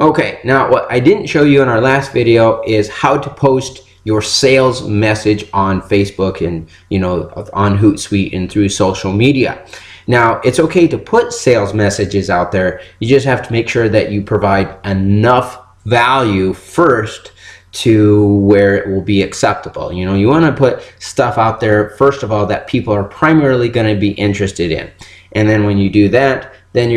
Okay, now what I didn't show you in our last video is how to post your sales message on Facebook and on Hootsuite and through social media. Now, it's okay to put sales messages out there. You just have to make sure that you provide enough value first to where it will be acceptable. You want to put stuff out there, first of all, that people are primarily going to be interested in. And then when you do that, then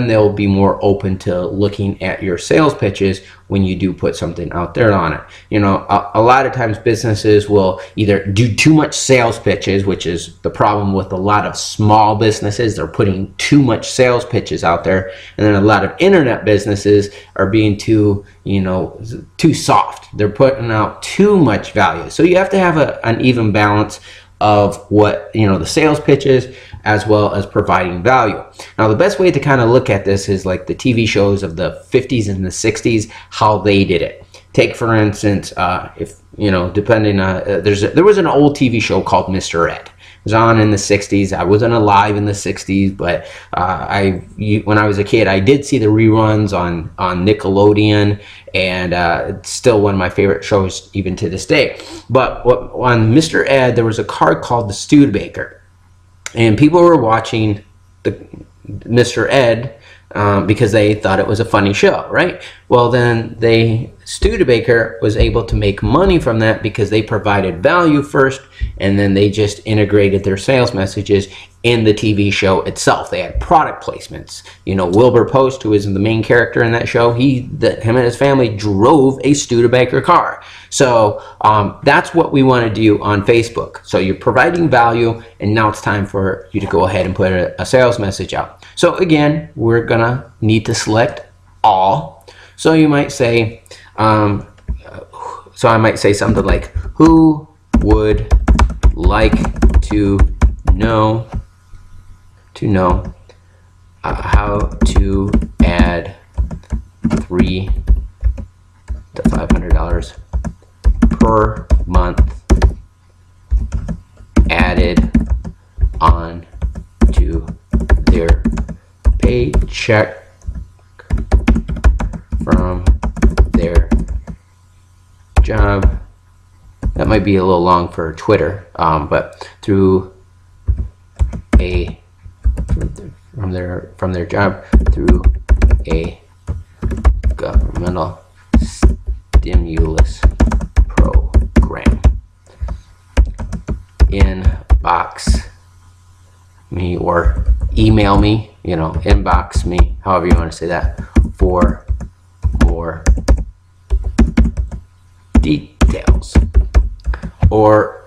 they'll be more open to looking at your sales pitches when you do put something out there on it. A lot of times businesses will either do too much sales pitches, which is the problem with a lot of small businesses. They're putting too much sales pitches out there, and then a lot of internet businesses are being too soft. They're putting out too much value. So you have to have an even balance of what the sales pitches as well as providing value. Now, the best way to kind of look at this is like the TV shows of the 50s and the 60s, how they did it. Take for instance, if depending on there was an old TV show called Mr. Ed. It was on in the 60s. I wasn't alive in the 60s, but when I was a kid, I did see the reruns on Nickelodeon, and it's still one of my favorite shows even to this day. But on Mr. Ed, there was a card called the Studebaker, and people were watching the Mr. Ed because they thought it was a funny show, right? Well, then Studebaker was able to make money from that because they provided value first, and then they just integrated their sales messages in the TV show itself. They had product placements. Wilbur Post, who is the main character in that show, him and his family drove a Studebaker car. So that's what we want to do on Facebook. So you're providing value, and now it's time for you to go ahead and put a sales message out. So again, we're gonna need to select all. So you might say, so I might say something like, who would like to know how to add $300 to $500 per month added on to their paycheck from their job. That might be a little long for Twitter, but from their job through a governmental stimulus program. Inbox me or email me, inbox me, however you want to say that, for more details. Or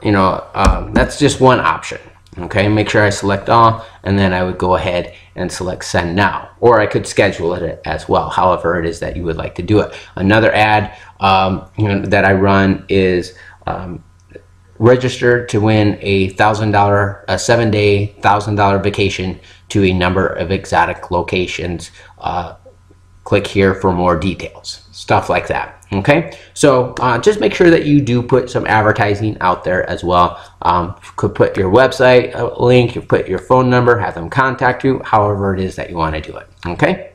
that's just one option. Okay, make sure I select all, and then I would go ahead and select send now, or I could schedule it as well, however it is that you would like to do it. Another ad that I run is register to win a $1,000, a 7-day $1,000 vacation to a number of exotic locations. Click here for more details, stuff like that. Okay, so just make sure that you do put some advertising out there as well. Could put your website link, you put your phone number, have them contact you, however it is that you want to do it. Okay.